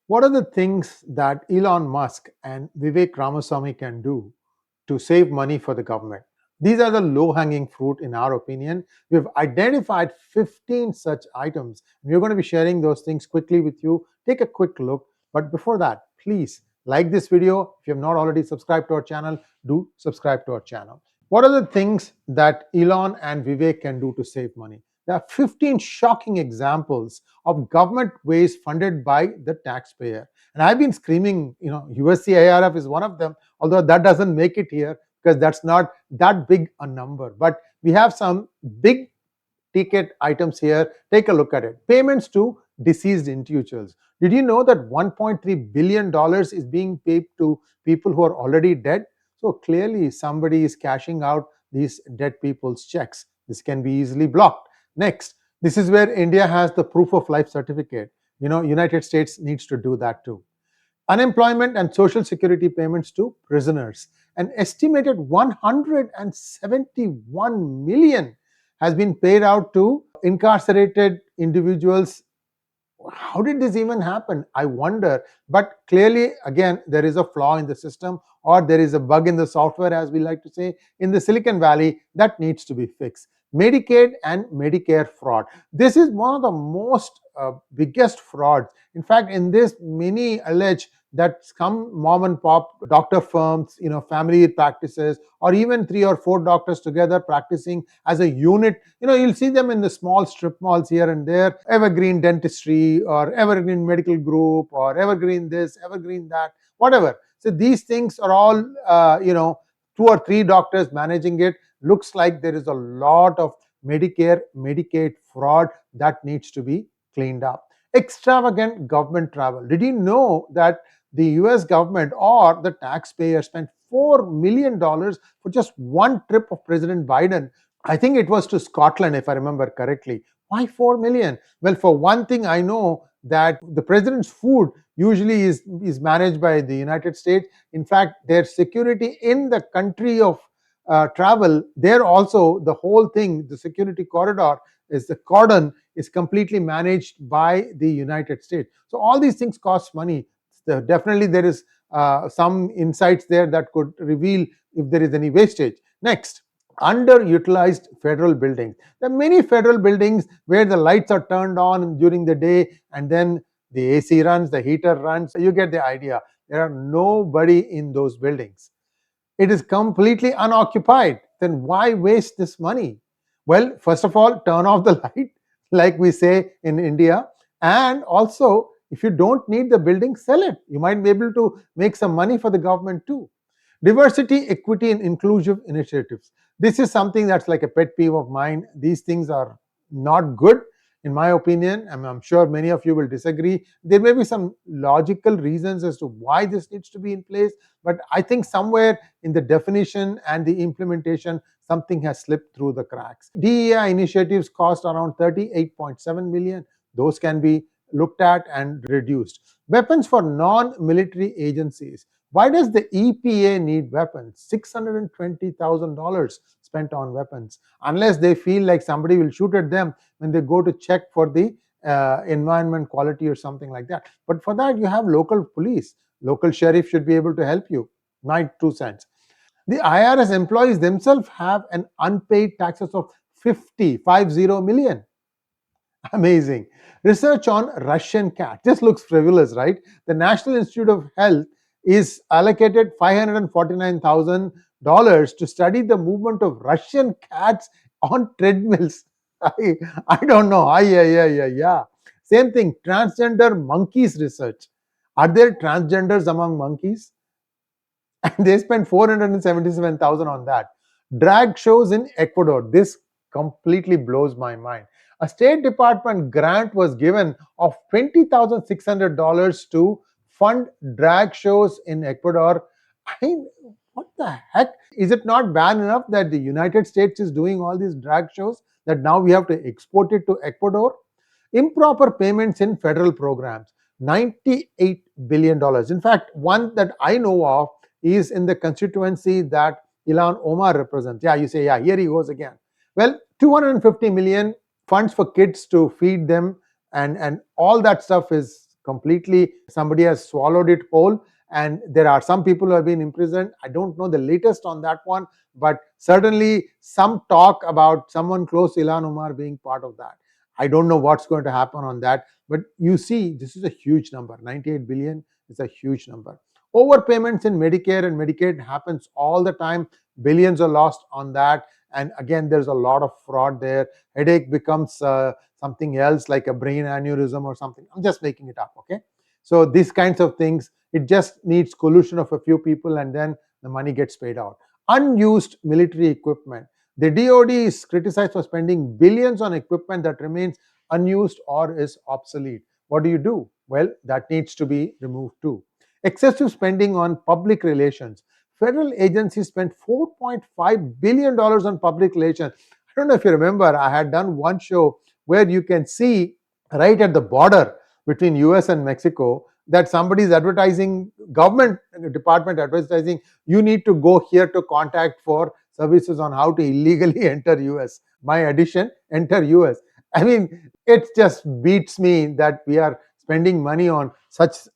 What are the things that Elon Musk and Vivek Ramaswamy can do to save money for the government? These are the low-hanging fruit in our opinion. We've identified 15 such items. We're going to be sharing those things quickly with you. Take a quick look. But before that, please like this video. If you have not already subscribed to our channel, do subscribe to our channel. What are the things that Elon and Vivek can do to save money? There are 15 shocking examples of government ways funded by the taxpayer. And I've been screaming, 𝗣𝗚𝘅 IRF is one of them, although that doesn't make it here because that's not that big a number. But we have some big ticket items here. Take a look at it. Payments to deceased individuals. Did you know that $1.3 billion is being paid to people who are already dead? So clearly somebody is cashing out these dead people's checks. This can be easily blocked. Next, this is where India has the proof of life certificate. United States needs to do that too. Unemployment and social security payments to prisoners. An estimated 171 million has been paid out to incarcerated individuals. How did this even happen? I wonder. But clearly, again, there is a flaw in the system, or there is a bug in the software, as we like to say, in the Silicon Valley that needs to be fixed. Medicaid and Medicare fraud. This is one of the most biggest frauds. In fact, in this, many allege that some mom and pop doctor firms, family practices, or even 3 or 4 doctors together practicing as a unit. You'll see them in the small strip malls here and there. Evergreen Dentistry or Evergreen Medical Group or Evergreen this, Evergreen that, whatever. So these things are all, 2 or 3 doctors managing it. Looks like there is a lot of Medicare, Medicaid fraud that needs to be cleaned up. Extravagant government travel. Did you know that the US government or the taxpayer spent $4 million for just one trip of President Biden? I think it was to Scotland, if I remember correctly. Why 4 million? Well, for one thing, I know that the president's food usually is managed by the United States. In fact, their security in the country of travel, there also the whole thing, the security corridor, is the cordon is completely managed by the United States. So all these things cost money. Definitely there is some insights there that could reveal if there is any wastage. Next, underutilized federal buildings. There are many federal buildings where the lights are turned on during the day and then the AC runs, the heater runs. You get the idea. There are nobody in those buildings. It is completely unoccupied. Then why waste this money? Well, first of all, turn off the light, like we say in India. And also, if you don't need the building, sell it. You might be able to make some money for the government too. Diversity, equity, and inclusive initiatives. This is something that's like a pet peeve of mine. These things are not good, in my opinion. I'm sure many of you will disagree. There may be some logical reasons as to why this needs to be in place, but I think somewhere in the definition and the implementation, something has slipped through the cracks. DEI initiatives cost around 38.7 million. Those can be looked at and reduced. Weapons for non-military agencies. Why does the EPA need weapons? $620,000 spent on weapons, unless they feel like somebody will shoot at them when they go to check for the environment quality or something like that. But for that, you have local police. Local sheriff should be able to help you. My 2 cents. The IRS employees themselves have an unpaid taxes of 50 million. Amazing. Research on Russian cat. This looks frivolous, right? The National Institute of Health is allocated $549,000 to study the movement of Russian cats on treadmills. I don't know. Yeah. Same thing. Transgender monkeys research. Are there transgenders among monkeys? And they spent 477,000 on that. Drag shows in Ecuador. This completely blows my mind. A State Department grant was given of $20,600 to fund drag shows in Ecuador. I mean, what the heck? Is it not bad enough that the United States is doing all these drag shows that now we have to export it to Ecuador? Improper payments in federal programs, $98 billion. In fact, one that I know of is in the constituency that Ilhan Omar represents. Yeah, you say, yeah, here he goes again. Well, 250 million funds for kids to feed them, and all that stuff is completely somebody has swallowed it whole, and there are some people who have been imprisoned. I don't know the latest on that one, but certainly some talk about someone close to Ilhan Omar being part of that. I don't know what's going to happen on that, but you see, this is a huge number. 98 billion is a huge number. Overpayments in Medicare and Medicaid happens all the time. Billions are lost on that, and again, there's a lot of fraud there. Headache becomes something else, like a brain aneurysm or something. I'm just making it up, okay? So these kinds of things, it just needs collusion of a few people, and then the money gets paid out. Unused military equipment. The DoD is criticized for spending billions on equipment that remains unused or is obsolete. What do you do? Well, that needs to be removed too. Excessive spending on public relations. Federal agencies spent $4.5 billion on public relations. I don't know if you remember, I had done one show where you can see right at the border between US and Mexico that somebody is advertising, government department advertising, you need to go here to contact for services on how to illegally enter US. My addition, enter US. I mean, it just beats me that we are spending money on such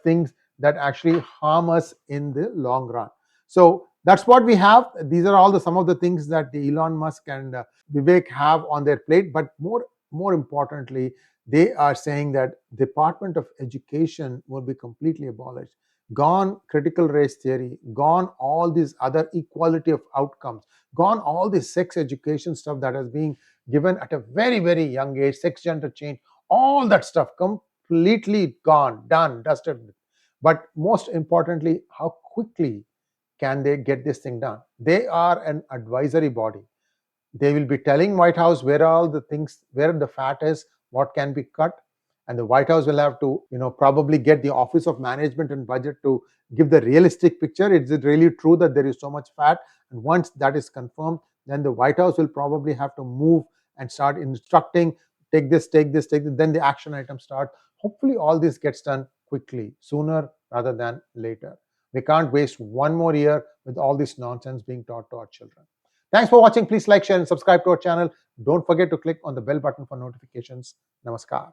things that actually harm us in the long run. So that's what we have. These are all some of the things that the Elon Musk and Vivek have on their plate. But more importantly, they are saying that Department of Education will be completely abolished. Gone critical race theory, gone all these other equality of outcomes, gone all this sex education stuff that is being given at a very, very young age, sex gender change, all that stuff completely gone, done, dusted. But most importantly, how quickly can they get this thing done? They are an advisory body. They will be telling White House where all the things, where the fat is, what can be cut, and the White House will have to, probably get the Office of Management and Budget to give the realistic picture. Is it really true that there is so much fat? And once that is confirmed, then the White House will probably have to move and start instructing, take this, take this, take this. Then the action items start. Hopefully, all this gets done quickly, sooner rather than later. We can't waste one more year with all this nonsense being taught to our children. Thanks for watching. Please like, share, and subscribe to our channel. Don't forget to click on the bell button for notifications. Namaskar.